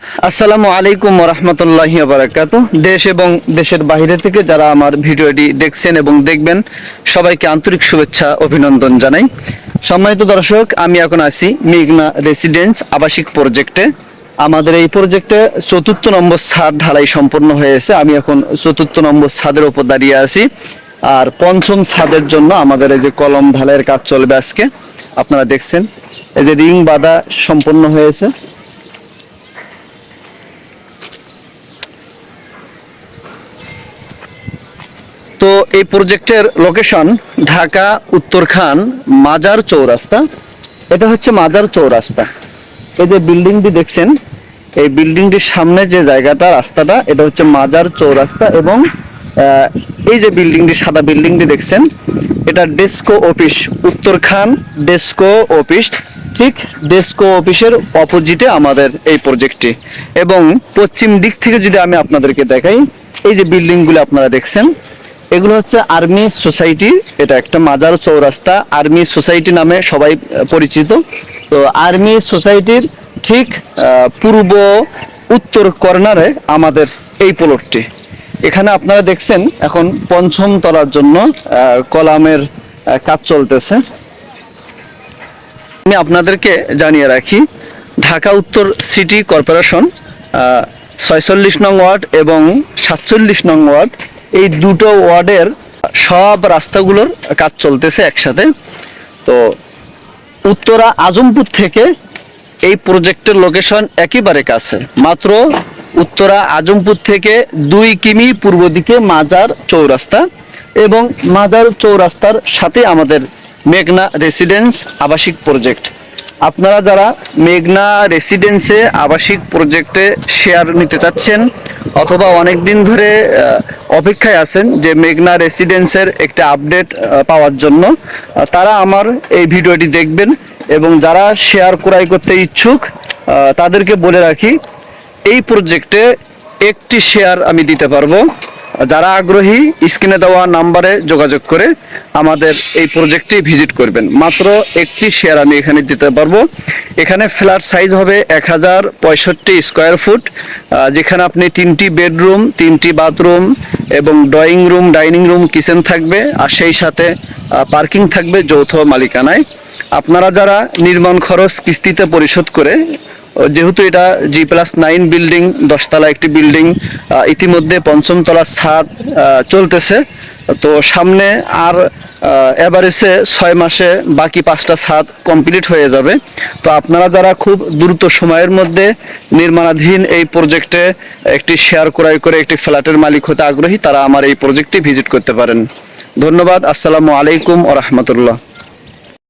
আসসালামু আলাইকুম ওয়া রাহমাতুল্লাহি ওয়া বারাকাতুহু। দেশ এবং দেশের বাইরে থেকে যারা আমার ভিডিওটি দেখছেন এবং দেখবেন সবাইকে আন্তরিক শুভেচ্ছা অভিনন্দন জানাই। সম্মানিত দর্শক, আমি এখন আছি মেঘনা রেসিডেন্স আবাসিক প্রজেক্টে। আমাদের এই প্রজেক্টে ৪র্থ নম্বর ছাদ ঢালাই সম্পন্ন হয়েছে। আমি এখন ৪র্থ নম্বর ছাদের উপর দাঁড়িয়ে আছি। আর পঞ্চম ছাদের জন্য আমাদের এই যে কলম ঢালাইয়ের কাজ চলবে আজকে। আপনারা দেখছেন এই যে রিং বাঁধা সম্পন্ন হয়েছে। তো এই প্রজেক্টের লোকেশন ঢাকা উত্তরখান মাজার চৌরাস্তা। এটা হচ্ছে মাজার চৌরাস্তা। এই যে বিল্ডিংটি দেখছেন, এই বিল্ডিংটির সামনে যে জায়গাটা রাস্তাটা, এটা হচ্ছে মাজার চৌরাস্তা। এবং এই যে বিল্ডিংটি, সাদা বিল্ডিংটি দেখছেন, এটা ডেস্কো অফিস, উত্তরখান ডেস্কো অফিস। ঠিক ডেস্কো অফিসের অপোজিটে আমাদের এই প্রজেক্টটি। এবং পশ্চিম দিক থেকে যদি আমি আপনাদেরকে দেখাই, এই যে বিল্ডিংগুলো আপনারা দেখছেন, এগুলো হচ্ছে আর্মি সোসাইটি। এটা একটা মাজার চৌরাস্তা, আর্মি সোসাইটি নামে সবাই পরিচিত। তো আর্মি সোসাইটির ঠিক পূর্ব উত্তর কর্নারে আমাদের এই প্লটটি। এখানে আপনারা দেখছেন এখন পঞ্চম তলার জন্য কলামের কাজ চলতেছে। আমি আপনাদেরকে জানিয়ে রাখি, ঢাকা উত্তর সিটি কর্পোরেশন ৪৬ নং ওয়ার্ড এবং ৪৭ নং ওয়ার্ড, এই দুটো ওয়ার্ডের সব রাস্তাগুলোর কাজ চলতেছে একসাথে। তো উত্তরা আজমপুর থেকে এই প্রজেক্টের লোকেশন একেবারে কাছে, মাত্র উত্তরা আজমপুর থেকে ২ কিমি পূর্ব দিকে মাজার চৌরাস্তা। এবং মাজার চৌরাস্তার সাথে আমাদের মেঘনা রেসিডেন্স আবাসিক প্রজেক্ট। আপনারা যারা মেঘনা রেসিডেন্সে আবাসিক প্রজেক্টে শেয়ার নিতে চাচ্ছেন অথবা অনেক দিন ধরে অপেক্ষায় আছেন যে মেঘনা রেসিডেন্সের একটা আপডেট পাওয়ার জন্য, তারা আমার এই ভিডিওটি দেখবেন। এবং যারা শেয়ার ক্রয় করতে ইচ্ছুক তাদেরকে বলে রাখি, এই প্রজেক্টে একটি শেয়ার আমি দিতে পারবো। যারা আগ্রহী স্ক্রিনে দেওয়া নাম্বারে যোগাযোগ করে আমাদের এই প্রজেক্টে ভিজিট করবেন। মাত্র একটি শেয়ার আমি এখানে দিতে পারবো। এখানে ফ্ল্যাট সাইজ হবে ১০৬৫ স্কোয়ার ফুট, যেখানে আপনি 3টি বেডরুম, 3টি বাথরুম এবং drawing room, dining room, kitchen থাকবে। আর সেই সাথে পার্কিং থাকবে যৌথ মালিকানায়। আপনারা যারা নির্মাণ খরচ কিস্তিতে পরিশোধ করে, যেহেতু এটা G+9 বিল্ডিং, 10 তলা একটি বিল্ডিং, ইতিমধ্যে পঞ্চম তলার ছাদ চলতেছে। তো সামনে আর এভারেজে 6 মাসে বাকি 5টা ছাদ কমপ্লিট হয়ে যাবে। তো আপনারা যারা খুব দ্রুত সময়ের মধ্যে নির্মাণাধীন এই প্রজেক্টে একটি শেয়ার ক্রয় করে একটি ফ্ল্যাটের মালিক হতে আগ্রহী, তারা আমার এই প্রজেক্টটি ভিজিট করতে পারেন। ধন্যবাদ। আসসালামু আলাইকুম ওয়া রাহমাতুল্লাহ।